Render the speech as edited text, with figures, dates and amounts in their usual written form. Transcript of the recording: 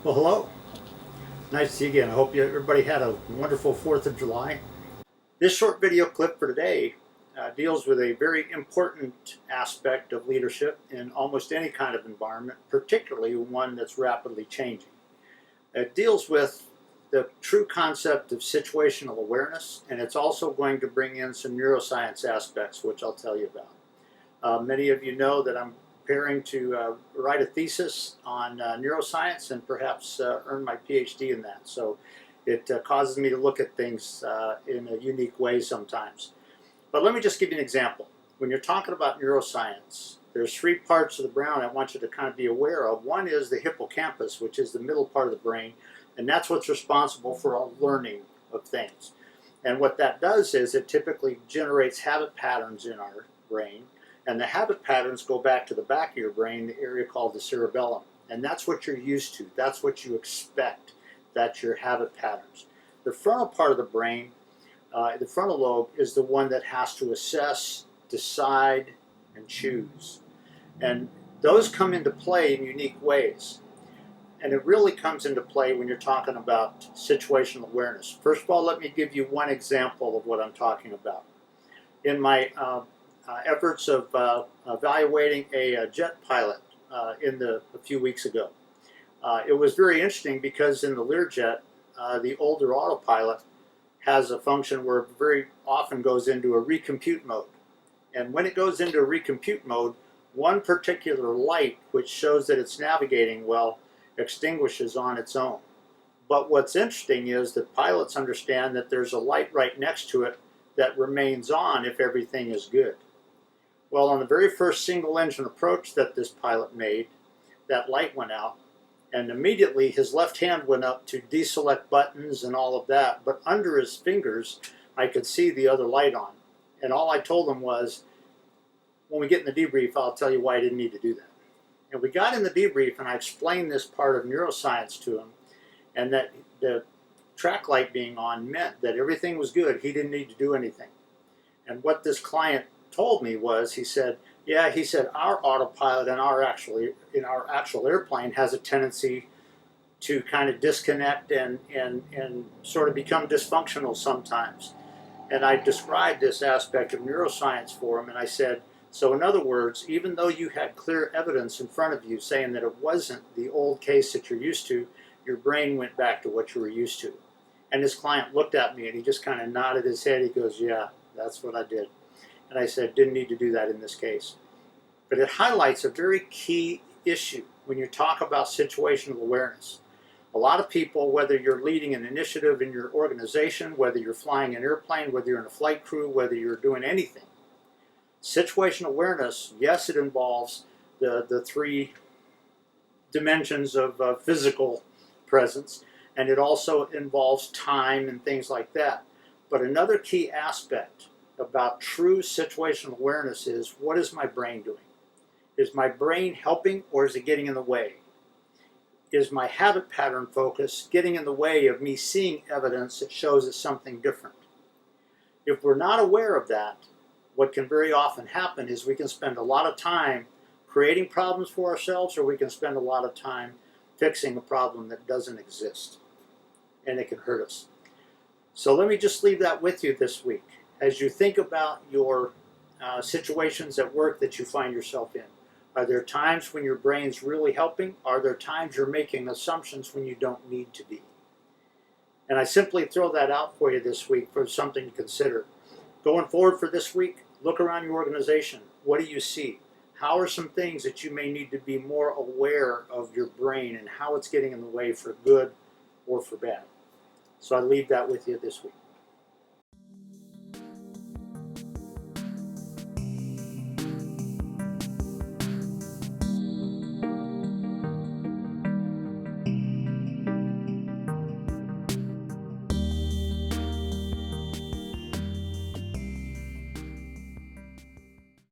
Well, hello. Nice to see you again. I hope everybody had a wonderful 4th of July. This short video clip for today deals with a very important aspect of leadership in almost any kind of environment, particularly one that's rapidly changing. It deals with the true concept of situational awareness, and it's also going to bring in some neuroscience aspects, which I'll tell you about. Many of you know that I'm preparing to write a thesis on neuroscience and perhaps earn my PhD in that. So it causes me to look at things in a unique way sometimes. But let me just give you an example. When you're talking about neuroscience, there's three parts of the brain I want you to kind of be aware of. One is the hippocampus, which is the middle part of the brain, and that's what's responsible for all learning of things. And what that does is it typically generates habit patterns in our brain. And the habit patterns go back to the back of your brain, the area called the cerebellum. And that's what you're used to. That's what you expect. That's your habit patterns. The frontal part of the brain, the frontal lobe, is the one that has to assess, decide, and choose. And those come into play in unique ways. And it really comes into play when you're talking about situational awareness. First of all, let me give you one example of what I'm talking about. In my efforts of evaluating a jet pilot a few weeks ago. It was very interesting because in the Learjet, the older autopilot has a function where it very often goes into a recompute mode. And when it goes into a recompute mode, one particular light, which shows that it's navigating well, extinguishes on its own. But what's interesting is that pilots understand that there's a light right next to it that remains on if everything is good. Well, on the very first single engine approach that this pilot made, that light went out, and immediately his left hand went up to deselect buttons and all of that, but under his fingers I could see the other light on. And all I told him was, when we get in the debrief, I'll tell you why I didn't need to do that. And we got in the debrief and I explained this part of neuroscience to him, and that the track light being on meant that everything was good. He didn't need to do anything. And what this client told me was, he said, our autopilot in our actual airplane has a tendency to kind of disconnect and sort of become dysfunctional sometimes. And I described this aspect of neuroscience for him, and I said, so in other words, even though you had clear evidence in front of you saying that it wasn't the old case that you're used to, your brain went back to what you were used to. And this client looked at me and he just kind of nodded his head. He goes, yeah, that's what I did. And I said, didn't need to do that in this case. But it highlights a very key issue when you talk about situational awareness. A lot of people, whether you're leading an initiative in your organization, whether you're flying an airplane, whether you're in a flight crew, whether you're doing anything, situational awareness, yes, it involves the three dimensions of physical presence, and it also involves time and things like that. But another key aspect about true situational awareness is, what is my brain doing? Is my brain helping, or is it getting in the way? Is my habit pattern focus getting in the way of me seeing evidence that shows it's something different? If we're not aware of that, what can very often happen is we can spend a lot of time creating problems for ourselves, or we can spend a lot of time fixing a problem that doesn't exist, and it can hurt us. So let me just leave that with you this week. As you think about your situations at work that you find yourself in, are there times when your brain's really helping? Are there times you're making assumptions when you don't need to be? And I simply throw that out for you this week for something to consider. Going forward for this week, look around your organization. What do you see? How are some things that you may need to be more aware of your brain and how it's getting in the way for good or for bad? So I leave that with you this week.